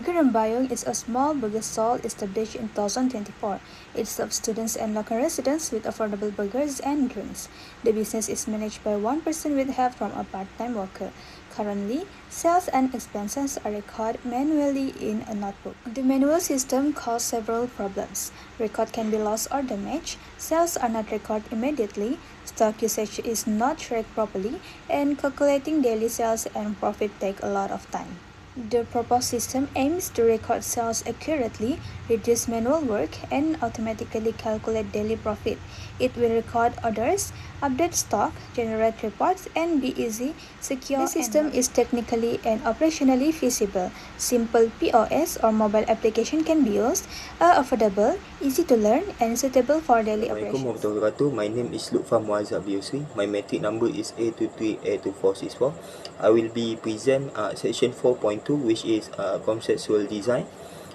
Burger Rembayung is a small burger stall established in 2024. It serves students and local residents with affordable burgers and drinks. The business is managed by one person with help from a part-time worker. Currently, sales and expenses are recorded manually in a notebook. The manual system causes several problems. Record can be lost or damaged, sales are not recorded immediately, stock usage is not tracked properly, and calculating daily sales and profit take a lot of time. The proposed system aims to record sales accurately, reduce manual work, and automatically calculate daily profit. It will record orders, update stock, generate reports, and be easy, secure. The system is technically and operationally feasible. Simple POS or mobile application can be used, are affordable, easy to learn, and suitable for daily Assalamualaikum operations. warahmatullahi wabarakatuh. My name is Lutfa Muazzab Yusri. My metric number is A23A2464. I will be present section 4.2, which is conceptual design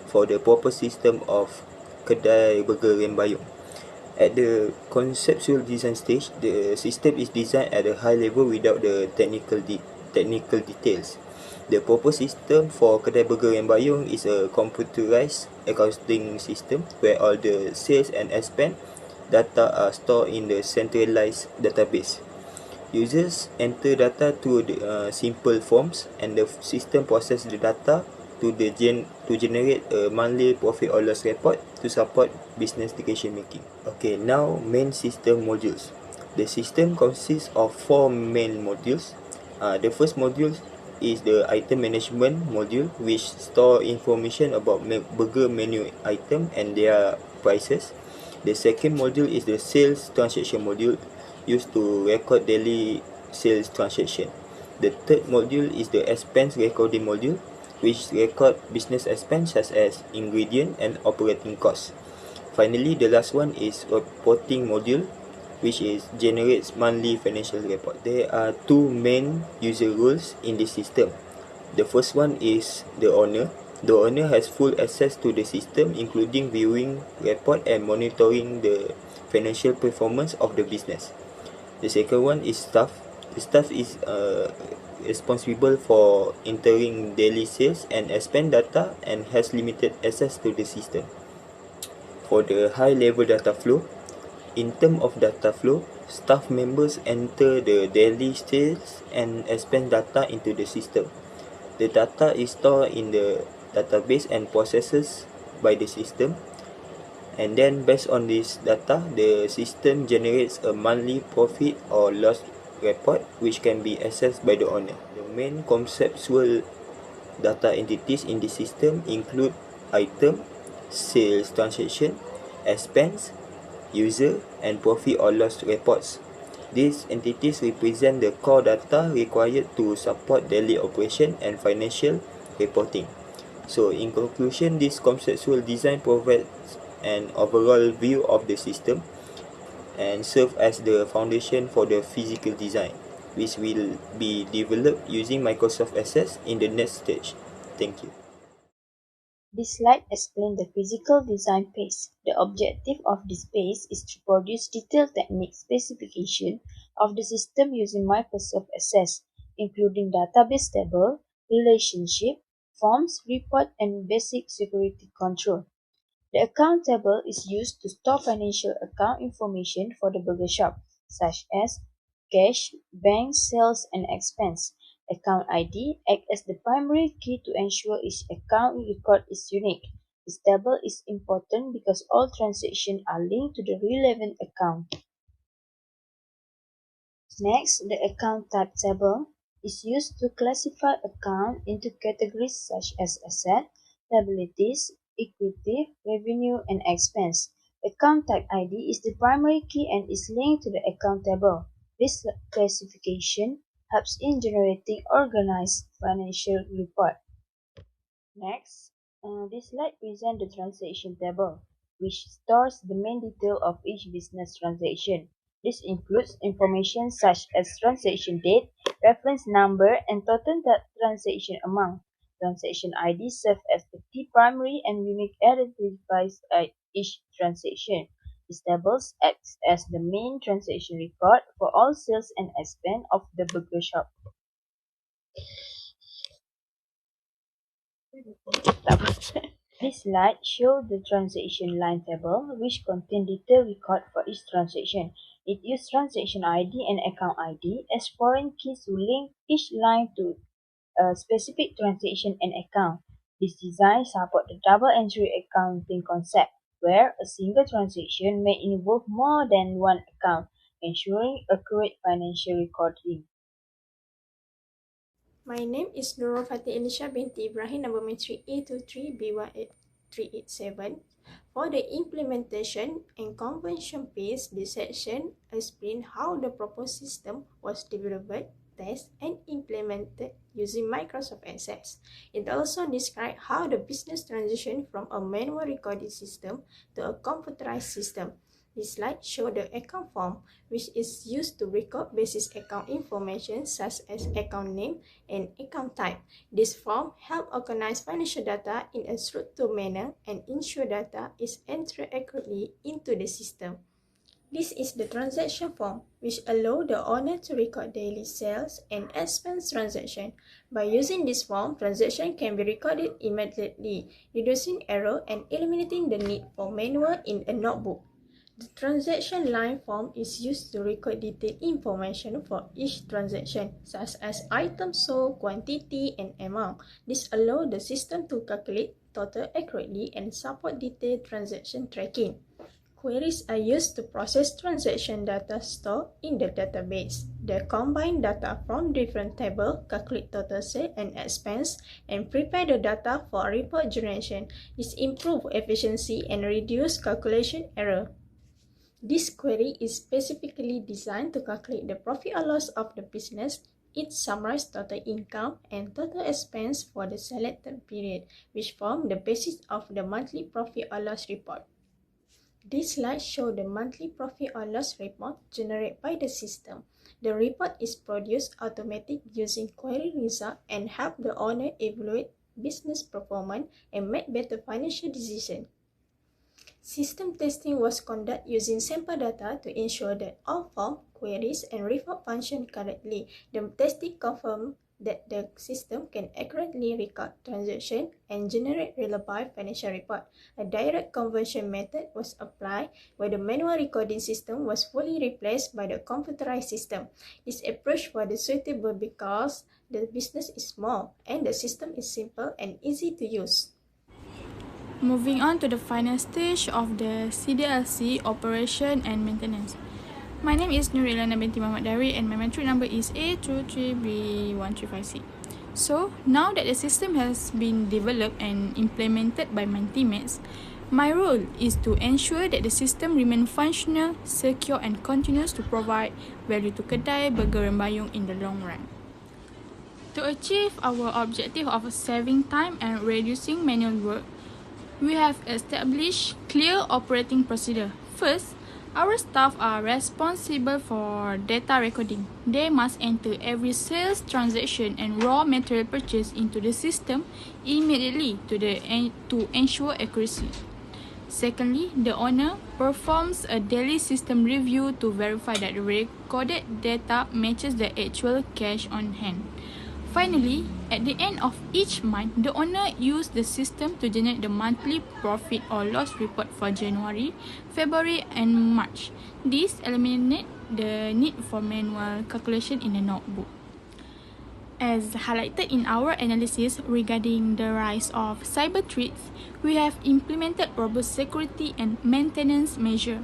for the proper system of Kedai Burger Rembayung. At the conceptual design stage, the system is designed at a high level without the technical details. The proposed system for Kedai Burger Rembayung is a computerized accounting system where all the sales and expense data are stored in the centralized database. Users enter data through the simple forms, and the system processes the data to generate a monthly profit or loss report to support business decision making. Okay, now main system modules. The system consists of 4 main modules. The first module is the item management module, which store information about burger menu item and their prices. The second module is the sales transaction module, used to record daily sales transaction. The third module is the expense recording module, which record business expense such as ingredient and operating costs. Finally, the last one is reporting module, which is generates monthly financial report. There are two main user roles in this system. The first one is the owner. The owner has full access to the system, including viewing report and monitoring the financial performance of the business. The second one is staff. The staff is responsible for entering daily sales and expense data and has limited access to the system. For the high level data flow, in terms of data flow, staff members enter the daily sales and expense data into the system. The data is stored in the database and processed by the system, and then based on this data, the system generates a monthly profit or loss report which can be accessed by the owner. The main conceptual data entities in the system include item, sales transaction, expense, user, and profit or loss reports. These entities represent the core data required to support daily operation and financial reporting. So in conclusion, this conceptual design provides an overall view of the system and serve as the foundation for the physical design, which will be developed using Microsoft Access in the next stage. Thank you. This slide explains the physical design phase. The objective of this phase is to produce detailed technique specification of the system using Microsoft Access, including database table, relationship, forms, report, and basic security control. The account table is used to store financial account information for the burger shop, such as cash, bank, sales, and expense. Account ID acts as the primary key to ensure each account record is unique. This table is important because all transactions are linked to the relevant account. Next, the account type table is used to classify accounts into categories such as asset, liabilities, equity, revenue, and expense. Account type ID is the primary key and is linked to the account table. This classification helps in generating organized financial report. Next, this slide presents the transaction table, which stores the main detail of each business transaction. This includes information such as transaction date, reference number, and total transaction amount. Transaction ID serves as the key primary and unique identifies each transaction. These tables acts as the main transaction record for all sales and expense of the burger shop. This slide shows the transaction line table, which contains detailed record for each transaction. It uses transaction ID and account ID as foreign keys to link each line to a specific transaction and account. This design supports the double entry accounting concept, where a single transaction may involve more than one account, ensuring accurate financial recording. My name is Nurul Fatih Elisha binti Ibrahim, number matric A23B18387. For the implementation and convention piece, this section explains how the proposed system was developed, tested, and implemented using Microsoft Access. It also describes how the business transitioned from a manual recording system to a computerized system. This slide shows the account form, which is used to record basic account information such as account name and account type. This form helps organize financial data in a structured manner and ensure data is entered accurately into the system. This is the transaction form, which allows the owner to record daily sales and expense transactions. By using this form, transactions can be recorded immediately, reducing error and eliminating the need for manual in a notebook. The transaction line form is used to record detailed information for each transaction, such as items sold, quantity, and amount. This allows the system to calculate total accurately and support detailed transaction tracking. Queries are used to process transaction data stored in the database. They combine data from different tables, calculate total sales and expense, and prepare the data for report generation. This improves efficiency and reduces calculation error. This query is specifically designed to calculate the profit or loss of the business. It summarizes total income and total expense for the selected period, which form the basis of the monthly profit or loss report. This slide shows the monthly profit or loss report generated by the system. The report is produced automatically using query result and help the owner evaluate business performance and make better financial decisions. System testing was conducted using sample data to ensure that all form, queries, and report function correctly. The testing confirmed that the system can accurately record transactions and generate reliable financial report. A direct conversion method was applied where the manual recording system was fully replaced by the computerized system. This approach was suitable because the business is small and the system is simple and easy to use. Moving on to the final stage of the CDLC operation and maintenance. My name is Nurilana binti Muhammad Dari and my matric number is A23B135C. So, now that the system has been developed and implemented by my teammates, my role is to ensure that the system remains functional, secure and continues to provide value to Kedai Burger Rembayung in the long run. To achieve our objective of saving time and reducing manual work, we have established clear operating procedure. First, our staff are responsible for data recording. They must enter every sales transaction and raw material purchase into the system immediately to ensure accuracy. Secondly, the owner performs a daily system review to verify that the recorded data matches the actual cash on hand. Finally, at the end of each month, the owner uses the system to generate the monthly profit or loss report for January, February, and March. This eliminates the need for manual calculation in a notebook. As highlighted in our analysis regarding the rise of cyber threats, we have implemented robust security and maintenance measures.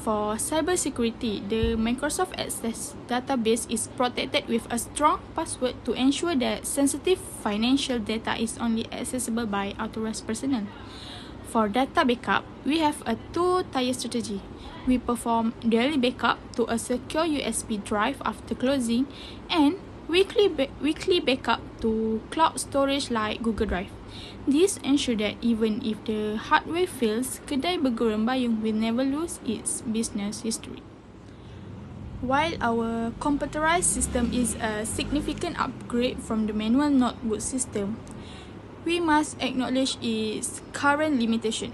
For cybersecurity, the Microsoft Access database is protected with a strong password to ensure that sensitive financial data is only accessible by authorized personnel. For data backup, we have a two-tier strategy. We perform daily backup to a secure USB drive after closing and weekly backup to cloud storage like Google Drive. This ensures that even if the hardware fails, Kedai Burger Rembayung will never lose its business history. While our computerized system is a significant upgrade from the manual notebook system, we must acknowledge its current limitation.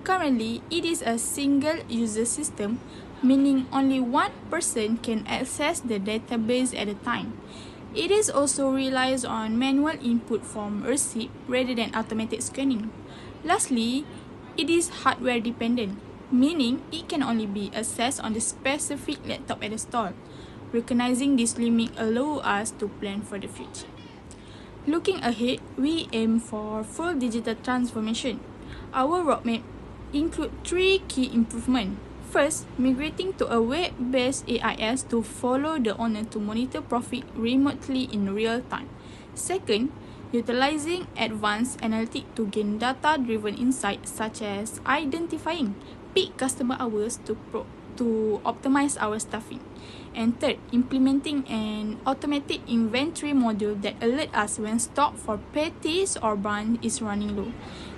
Currently, it is a single-user system, meaning only one person can access the database at a time. It is also relies on manual input from receipt rather than automated scanning. Lastly, it is hardware dependent, meaning it can only be accessed on the specific laptop at the store. Recognizing this limit allows us to plan for the future. Looking ahead, we aim for full digital transformation. Our roadmap include 3 key improvements. First, migrating to a web-based AIS to follow the owner to monitor profit remotely in real time. Second, utilizing advanced analytics to gain data-driven insights such as identifying peak customer hours to optimize our staffing. And third, implementing an automated inventory module that alert us when stock for patties or bun is running low.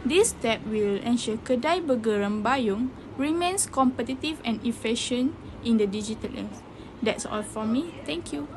This step will ensure Kedai Burger Rembayung remains competitive and efficient in the digital age. That's all from me. Thank you.